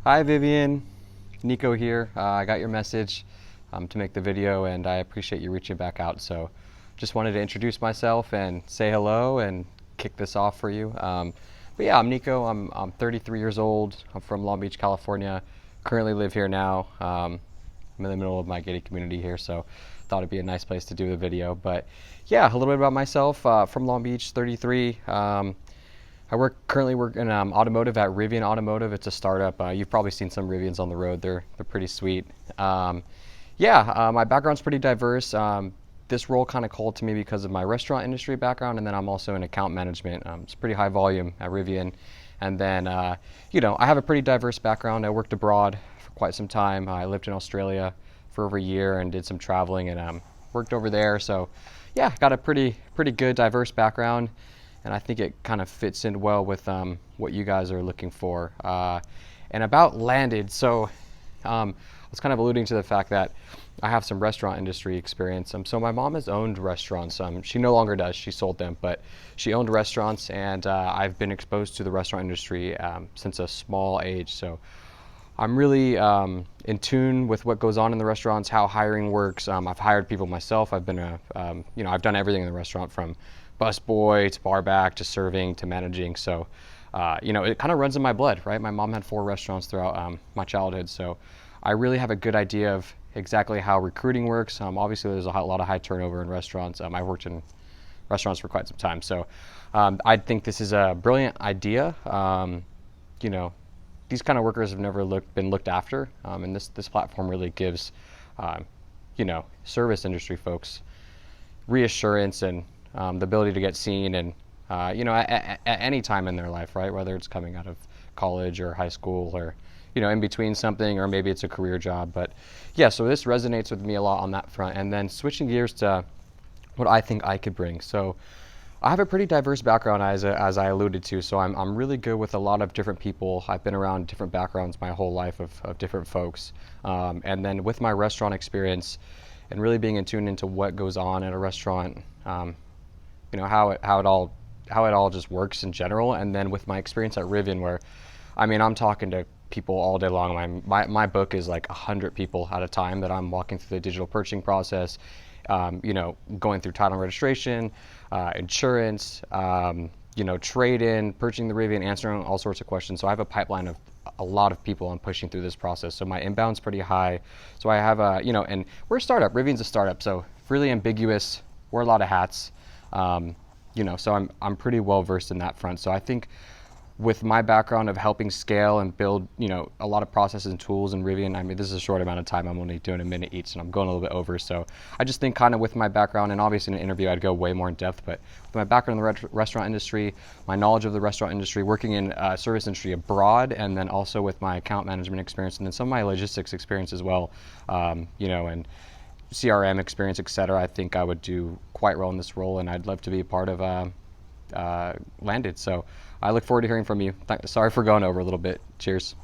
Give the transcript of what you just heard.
Hi Vivian, Nico here. I got your message to make the video and I appreciate you reaching back out. So just wanted to introduce myself and say hello and kick this off for you. But yeah, I'm Nico. I'm 33 years old. I'm from Long Beach, California. Currently live here now. I'm in the middle of my gated community here, so thought it'd be a nice place to do the video. But yeah, a little bit about myself. From Long Beach, 33. I currently work in automotive at Rivian Automotive. It's a startup. You've probably seen some Rivians on the road. They're pretty sweet. My background's pretty diverse. This role kind of called to me because of my restaurant industry background, and then I'm also in account management. It's pretty high volume at Rivian. And then, I have a pretty diverse background. I worked abroad for quite some time. I lived in Australia for over a year and did some traveling and worked over there. So yeah, got a pretty good diverse background. And I think it kind of fits in well with what you guys are looking for. And about Landed, so I was kind of alluding to the fact that I have some restaurant industry experience. So my mom has owned restaurants. She no longer does, she sold them, but she owned restaurants, and I've been exposed to the restaurant industry since a small age. So I'm really in tune with what goes on in the restaurants, how hiring works. I've hired people myself. I've been I've done everything in the restaurant, from busboy to barback to serving to managing. So it kind of runs in my blood, right? My mom had 4 restaurants throughout my childhood, so I really have a good idea of exactly how recruiting works. Obviously, there's a lot of high turnover in restaurants. I've worked in restaurants for quite some time, so I think this is a brilliant idea. These kind of workers have never been looked after, and this platform really gives service industry folks reassurance and the ability to get seen and at any time in their life, right? Whether it's coming out of college or high school or in between something, or maybe it's a career job. But yeah, so this resonates with me a lot on that front. And then switching gears to what I think I could bring. So I have a pretty diverse background, as I alluded to. So I'm really good with a lot of different people. I've been around different backgrounds my whole life of different folks. And then with my restaurant experience and really being in tune into what goes on at a restaurant, how it all just works in general. And then with my experience at Rivian, where I'm talking to people all day long. My book is like 100 people at a time that I'm walking through the digital purchasing process, going through title and registration, insurance, trade-in, purchasing the Rivian, answering all sorts of questions. So I have a pipeline of a lot of people I'm pushing through this process. So my inbound's pretty high. So I have and we're a startup. Rivian's a startup, so really ambiguous. Wear a lot of hats. So I'm pretty well versed in that front. So I think with my background of helping scale and build, a lot of processes and tools in Rivian, this is a short amount of time. I'm only doing a minute each, and I'm going a little bit over. So I just think kind of with my background, and obviously in an interview I'd go way more in depth, but with my background in the restaurant industry, my knowledge of the restaurant industry, working in service industry abroad, and then also with my account management experience, and then some of my logistics experience as well, and CRM experience, et cetera, I think I would do quite well in this role, and I'd love to be a part of Landed. So I look forward to hearing from you. Sorry for going over a little bit. Cheers.